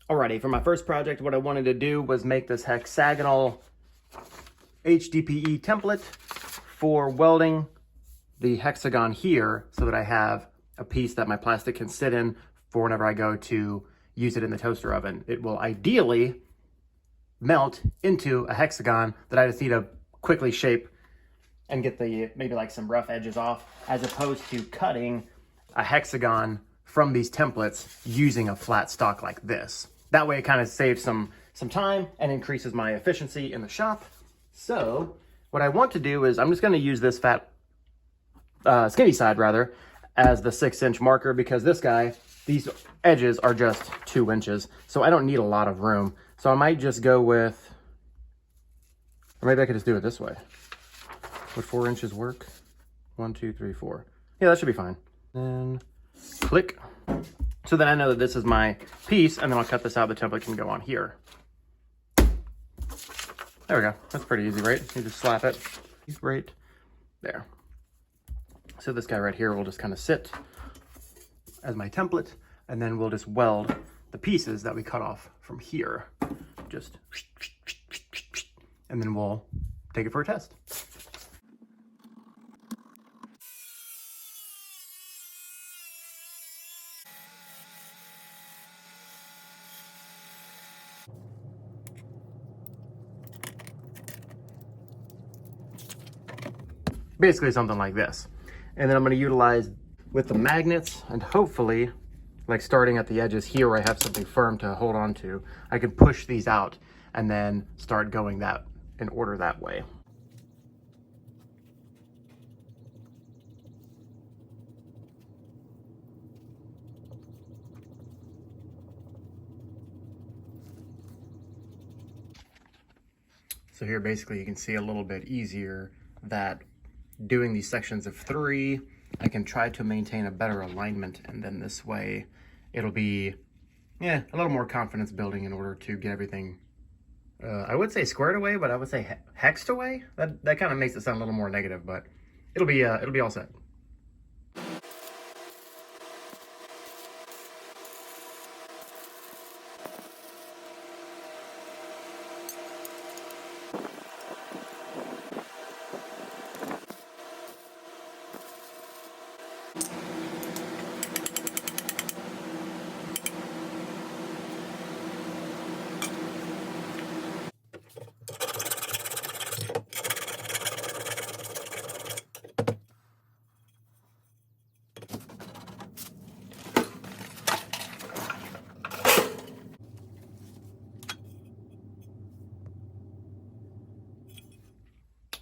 Alrighty, for my first project, what I wanted to do was make this hexagonal HDPE template for welding the hexagon here so that I have a piece that my plastic can sit in for whenever I go to use it in the toaster oven. It will ideally melt into a hexagon that I just need to quickly shape and get the maybe like some rough edges off, as opposed to cutting a hexagon from these templates using a flat stock like this. That way it kind of saves some time and increases my efficiency in the shop. So what I want to do is I'm just going to use this skinny side rather, as the 6-inch marker, because this guy, these edges are just 2 inches. So I don't need a lot of room. So I might just go with, or maybe I could just do it this way. Would 4 inches work? 1, 2, 3, 4. Yeah, that should be fine. Then click. So then I know that this is my piece, and then I'll cut this out. The template can go on here. There we go. That's pretty easy, right? You just slap it right there. So this guy right here will just kind of sit as my template, and then we'll just weld the pieces that we cut off from here. Just, and then we'll take it for a test. Basically something like this. And then I'm going to utilize with the magnets, and hopefully, like starting at the edges here where I have something firm to hold on to, I can push these out and then start going that in order that way. So here basically you can see a little bit easier that doing these sections of 3, I can try to maintain a better alignment, and then this way it'll be, a little more confidence building in order to get everything, I would say squared away, but I would say hexed away. That kind of makes it sound a little more negative, but it'll be all set.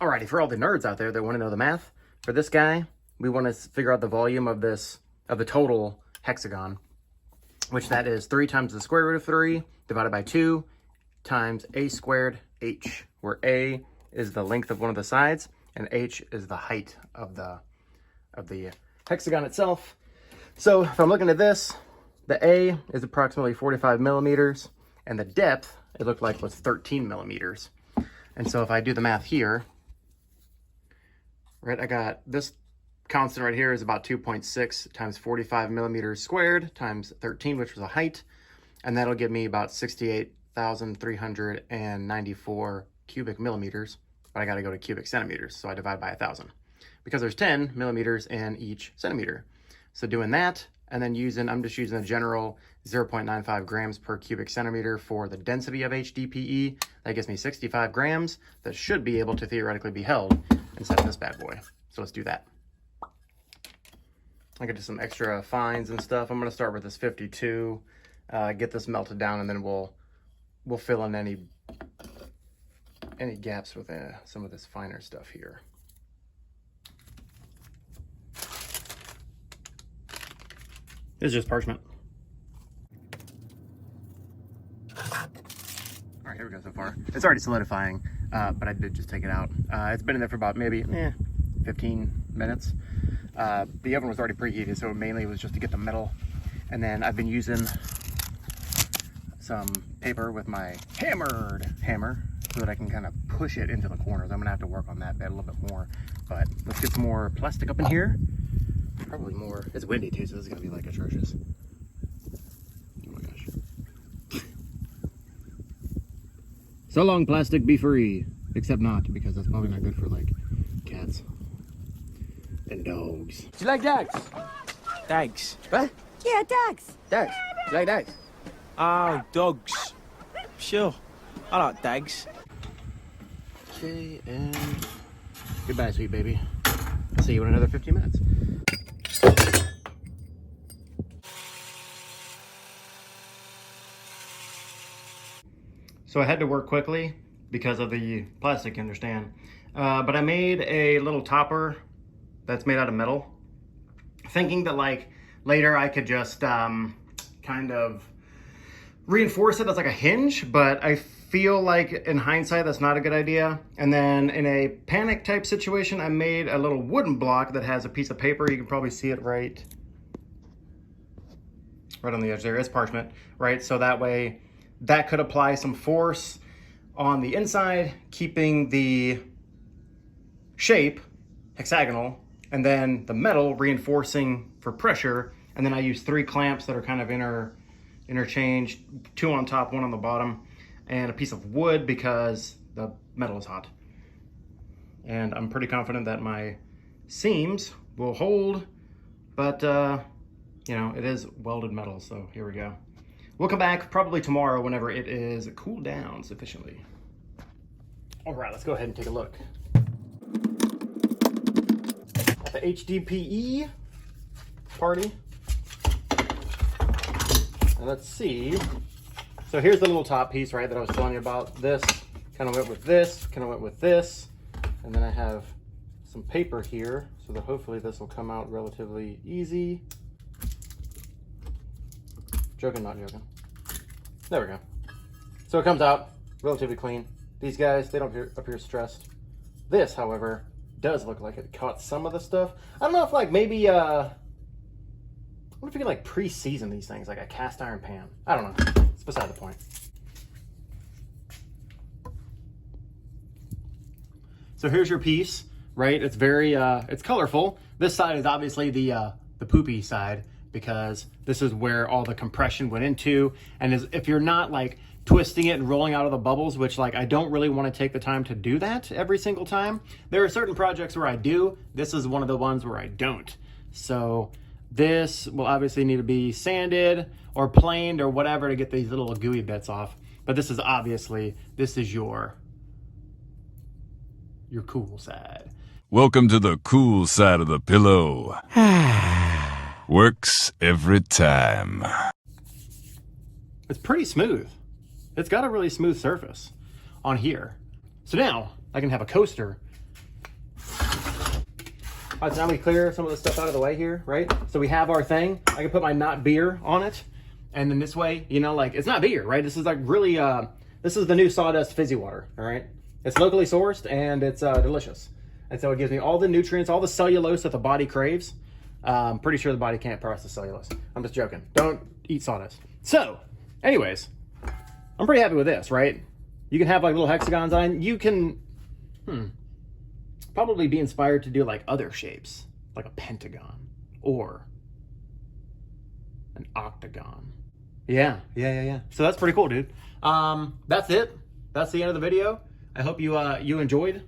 Alrighty, for all the nerds out there that want to know the math, for this guy, we want to figure out the volume of the total hexagon, which that is 3 times the square root of 3 divided by 2 times a squared h, where a is the length of one of the sides and h is the height of the hexagon itself. So if I'm looking at this, the a is approximately 45 millimeters, and the depth, it looked like, was 13 millimeters. And so if I do the math here, right, I got this constant right here is about 2.6 times 45 millimeters squared times 13, which was a height. And that'll give me about 68,394 cubic millimeters. But I got to go to cubic centimeters, so I divide by 1,000. Because there's 10 millimeters in each centimeter. So doing that, and then I'm just using a general 0.95 grams per cubic centimeter for the density of HDPE. That gives me 65 grams that should be able to theoretically be held inside of this bad boy. So let's do that. I get to some extra fines and stuff. I'm going to start with this 52, get this melted down, and then we'll fill in any gaps with some of this finer stuff here. This is just parchment. All right, here we go so far. It's already solidifying, but I did just take it out. It's been in there for about maybe 15 minutes. The oven was already preheated, so mainly it was just to get the metal. And then I've been using some paper with my hammered hammer so that I can kind of push it into the corners. I'm gonna have to work on that bit a little bit more, but let's get some more plastic up in here. Probably more. It's windy too, so this is gonna be like atrocious. Oh my gosh. So long, plastic, be free. Except not, because that's probably not good for, like, cats and dogs. Do you like dogs? Dogs. What? Yeah, dogs. Dogs. Do you like dogs? Oh, dogs. Sure. I like dogs. Okay, and goodbye, sweet baby. I'll see you in another 15 minutes. So I had to work quickly because of the plastic, you understand. But I made a little topper that's made out of metal, thinking that like later I could just kind of reinforce it as like a hinge, but I feel like in hindsight that's not a good idea. And then in a panic type situation, I made a little wooden block that has a piece of paper. You can probably see it right on the edge there. It's parchment, right? So that way that could apply some force on the inside, keeping the shape hexagonal, and then the metal reinforcing for pressure. And then I use 3 clamps that are kind of interchanged, 2 on top, 1 on the bottom, and a piece of wood because the metal is hot. And I'm pretty confident that my seams will hold, but you know, it is welded metal, so here we go. We'll come back probably tomorrow whenever it is cooled down sufficiently. All right, let's go ahead and take a look at the HDPE party. And let's see. So here's the little top piece, right, that I was telling you about. This kind of went with this, kind of went with this. And then I have some paper here so that hopefully this will come out relatively easy. Joking, not joking. There we go. So it comes out relatively clean. These guys, they don't appear stressed. This, however, does look like it caught some of the stuff. I don't know if like maybe, what if you could like pre-season these things, like a cast iron pan? I don't know. It's beside the point. So here's your piece, right? It's very, it's colorful. This side is obviously the poopy side, because this is where all the compression went into. And if you're not like twisting it and rolling out of the bubbles, which like I don't really want to take the time to do that every single time. There are certain projects where I do. This is one of the ones where I don't. So this will obviously need to be sanded or planed or whatever to get these little gooey bits off. But this is obviously, this is your cool side. Welcome to the cool side of the pillow. Works every time. It's pretty smooth. It's got a really smooth surface on here. So now I can have a coaster. All right, so now we clear some of the stuff out of the way here, right? So we have our thing. I can put my not beer on it. And then this way, you know, like it's not beer, right? This is like really, this is the new Sawdust Fizzy Water, all right? It's locally sourced and it's delicious. And so it gives me all the nutrients, all the cellulose that the body craves. Pretty sure the body can't process cellulose. I'm just joking. Don't eat sawdust. So, anyways, I'm pretty happy with this, right? You can have like little hexagons on. You can probably be inspired to do like other shapes, like a pentagon or an octagon. Yeah. So that's pretty cool, dude. That's it. That's the end of the video. I hope you you enjoyed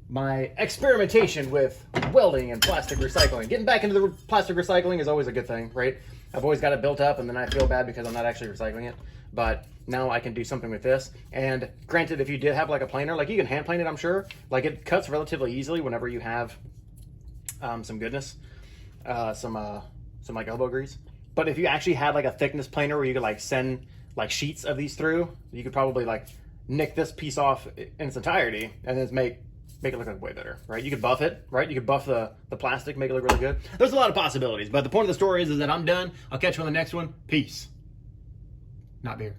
my experimentation with welding and plastic recycling. Getting back into the plastic recycling is always a good thing, right? I've always got it built up and then I feel bad because I'm not actually recycling it. But now I can do something with this. And granted, if you did have like a planer, like you can hand plane it, I'm sure. Like it cuts relatively easily whenever you have some goodness, some like elbow grease. But if you actually had like a thickness planer where you could like send like sheets of these through, you could probably like nick this piece off in its entirety and then make it look like way better, right? You could buff it, right? You could buff the plastic, make it look really good. There's a lot of possibilities, but the point of the story is that I'm done. I'll catch you on the next one. Peace. Not beer.